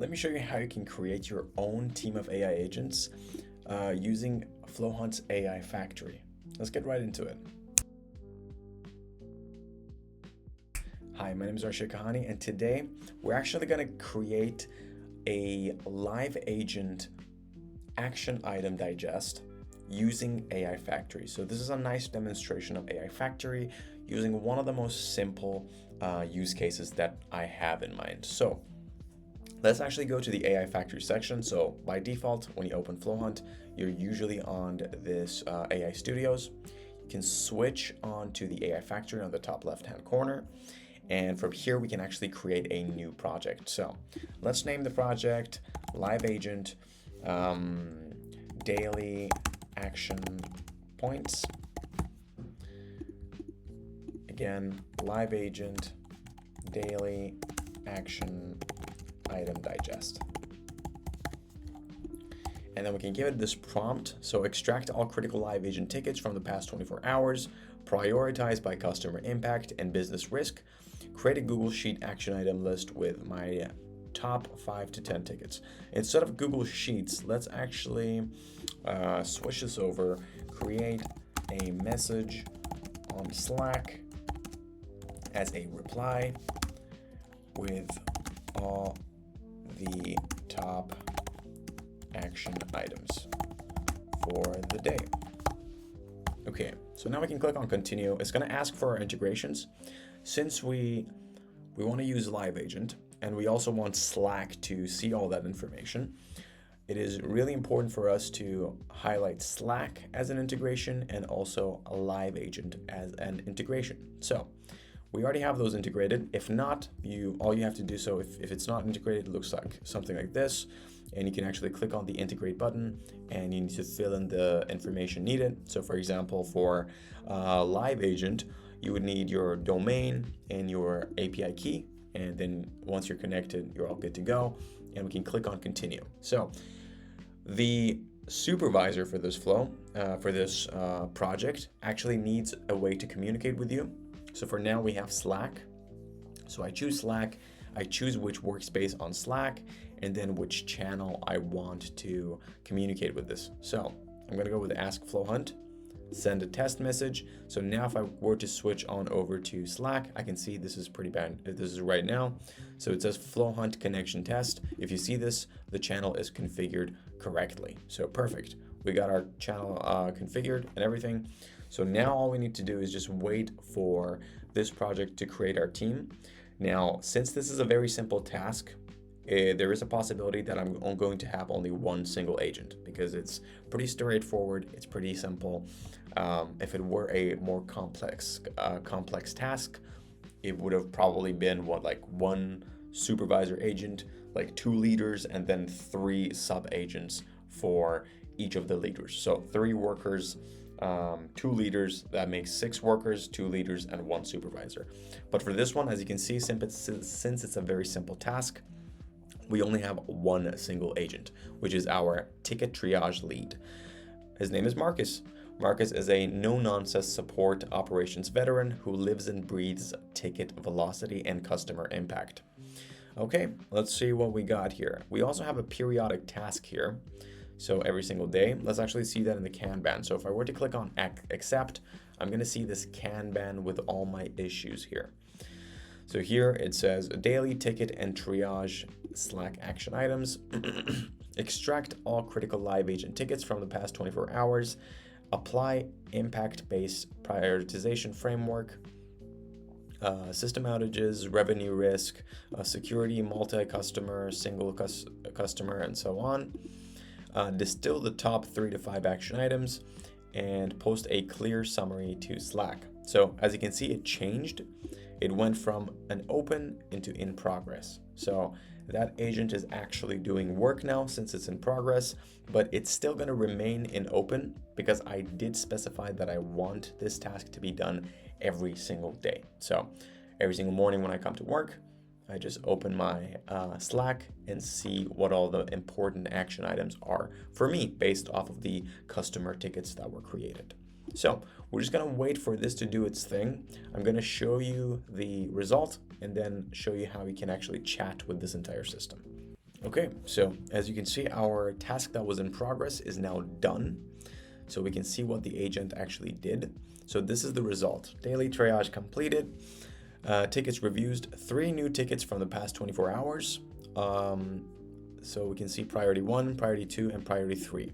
Let me show you how you can create your own team of AI agents using FlowHunt's AI Factory. Let's get right into it. Hi, my name is Arshia Kahani, and today we're actually going to create a live agent action item digest using AI Factory. So this is a nice demonstration of AI Factory using one of the most simple use cases that I have in mind. So let's actually go to the AI Factory section. So by default, when you open FlowHunt, you're usually on this AI Studios. You can switch on to the AI Factory on the top left-hand corner. And from here, we can actually create a new project. So let's name the project Live Agent Daily Action Points. Again, Live Agent Daily Action Item Digest. And then we can give it this prompt. So extract all critical live agent tickets from the past 24 hours, prioritize by customer impact and business risk, create a Google Sheet action item list with my top 5 to 10 tickets. Instead of Google Sheets, let's actually switch this over, create a message on Slack as a reply with all the top action items for the day. Okay, so now we can click on continue. It's going to ask for our integrations. Since we want to use Live Agent and we also want Slack to see all that information, it is really important for us to highlight Slack as an integration and also a Live Agent as an integration. So we already have those integrated. If not, all you have to do, so if it's not integrated, it looks like something like this, and you can actually click on the integrate button and you need to fill in the information needed. So for example, for Live Agent, you would need your domain and your API key, and then once you're connected, you're all good to go, and we can click on continue. So the supervisor for this flow, for this project, actually needs a way to communicate with you. So for now, we have Slack. So I choose Slack, I choose which workspace on Slack, and then which channel I want to communicate with this. So I'm gonna go with Ask FlowHunt, send a test message. So now if I were to switch on over to Slack, I can see this is pretty bad. This is right now. So it says FlowHunt connection test. If you see this, the channel is configured correctly. So perfect. We got our channel configured and everything. So now all we need to do is just wait for this project to create our team. Now, since this is a very simple task, there is a possibility that I'm going to have only one single agent because it's pretty straightforward. It's pretty simple. If it were a more complex task, it would have probably been one supervisor agent, like 2 leaders, and then 3 sub agents for each of the leaders. So 3 workers, 2 leaders, that makes 6 workers, 2 leaders, and 1 supervisor. But for this one, as you can see, since it's a very simple task, we only have 1 single agent, which is our ticket triage lead. His name is Marcus. Marcus is a no-nonsense support operations veteran who lives and breathes ticket velocity and customer impact. Okay, let's see what we got here. We also have a periodic task here. So every single day, let's actually see that in the Kanban. So if I were to click on accept, I'm going to see this Kanban with all my issues here. So here it says daily ticket and triage Slack action items, extract all critical live agent tickets from the past 24 hours, apply impact-based prioritization framework, system outages, revenue risk, security, multi-customer, single customer, and so on. Distill the top 3 to 5 action items and post a clear summary to Slack. So as you can see, it changed. It went from an open into in progress. So that agent is actually doing work now since it's in progress, but it's still going to remain in open because I did specify that I want this task to be done every single day. So every single morning when I come to work, I just open my Slack and see what all the important action items are for me based off of the customer tickets that were created. So we're just gonna wait for this to do its thing. I'm gonna show you the result and then show you how you can actually chat with this entire system. Okay, so as you can see, our task that was in progress is now done. So we can see what the agent actually did. So this is the result. Daily triage completed. Tickets reviewed, 3 new tickets from the past 24 hours. So we can see priority 1, priority 2, and priority 3.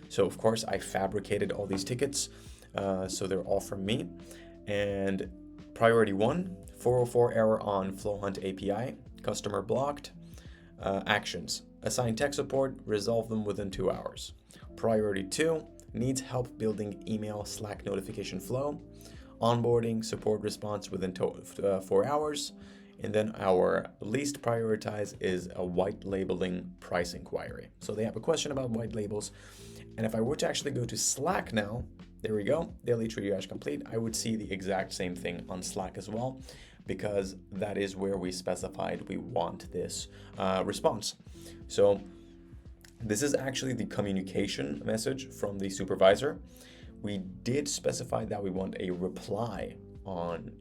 So of course I fabricated all these tickets. So they're all from me. And priority 1, 404 error on FlowHunt API, customer blocked. Actions, assign tech support, resolve them within 2 hours. Priority 2, needs help building email Slack notification flow, onboarding support response within 4 hours. And then our least prioritized is a white labeling price inquiry. So they have a question about white labels. And if I were to actually go to Slack now, there we go, daily triage complete, I would see the exact same thing on Slack as well, because that is where we specified we want this response. So this is actually the communication message from the supervisor. We did specify that we want a reply on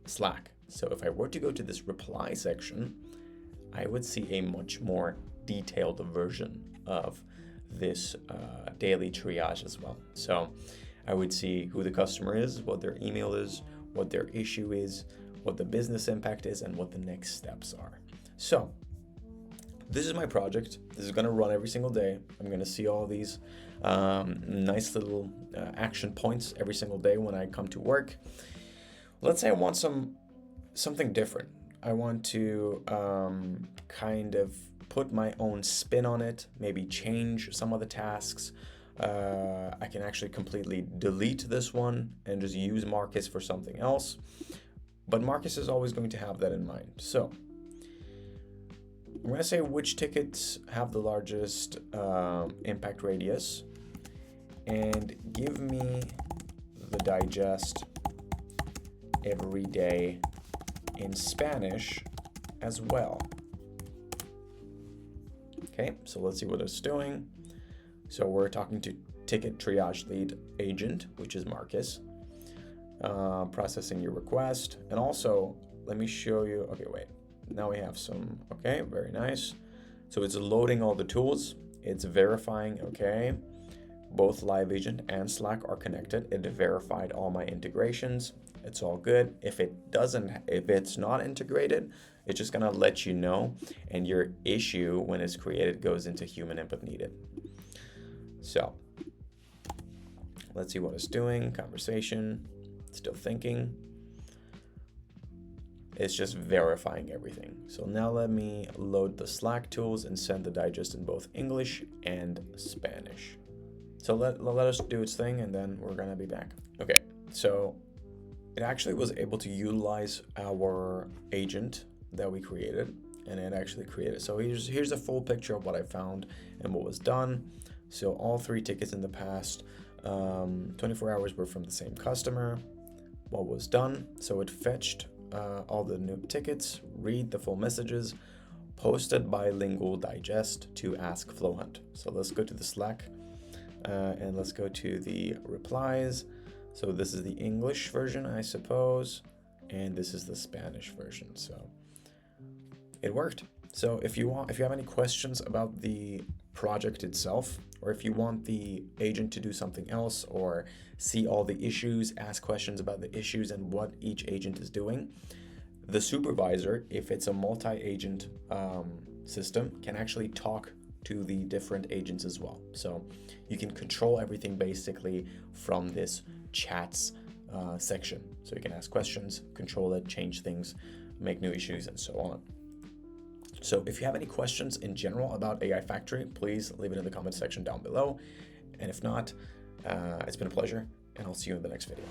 Slack. So if I were to go to this reply section, I would see a much more detailed version of this daily triage as well. So I would see who the customer is, what their email is, what their issue is, what the business impact is, and what the next steps are. So this is my project. This is going to run every single day. I'm going to see all these nice little action points every single day when I come to work. Let's say I want something different. I want to kind of put my own spin on it, maybe change some of the tasks. I can actually completely delete this one and just use Marcus for something else. But Marcus is always going to have that in mind. So I'm going to say which tickets have the largest impact radius, and give me the digest every day in Spanish as well. Okay, so let's see what it's doing. So we're talking to ticket triage lead agent, which is Marcus, processing your request. And also, let me show you, okay, wait, now we have some, okay, very nice. So it's loading all the tools. It's verifying, okay, both Live Agent and Slack are connected. It verified all my integrations. It's all good. If it's not integrated, it's just gonna let you know, and your issue, when it's created, goes into human input needed. So let's see what it's doing. Conversation, still thinking. It's just verifying everything. So now let me load the Slack tools and send the digest in both English and Spanish. So let us do its thing, and then we're gonna be back. Okay, so it actually was able to utilize our agent that we created, and it actually created. So here's a full picture of what I found and what was done. So all 3 tickets in the past 24 hours were from the same customer. What was done? So it fetched all the new tickets, read the full messages, posted bilingual digest to ask FlowHunt. So let's go to the Slack and let's go to the replies. So this is the English version, I suppose, and this is the Spanish version. So it worked. So if you have any questions about the project itself, or if you want the agent to do something else, or see all the issues, ask questions about the issues and what each agent is doing, the supervisor, if it's a multi-agent system, can actually talk to the different agents as well. So you can control everything basically from this chats section. So you can ask questions, control it, change things, make new issues, and so on. So if you have any questions in general about AI Factory, please leave it in the comment section down below. And if not, it's been a pleasure, and I'll see you in the next video.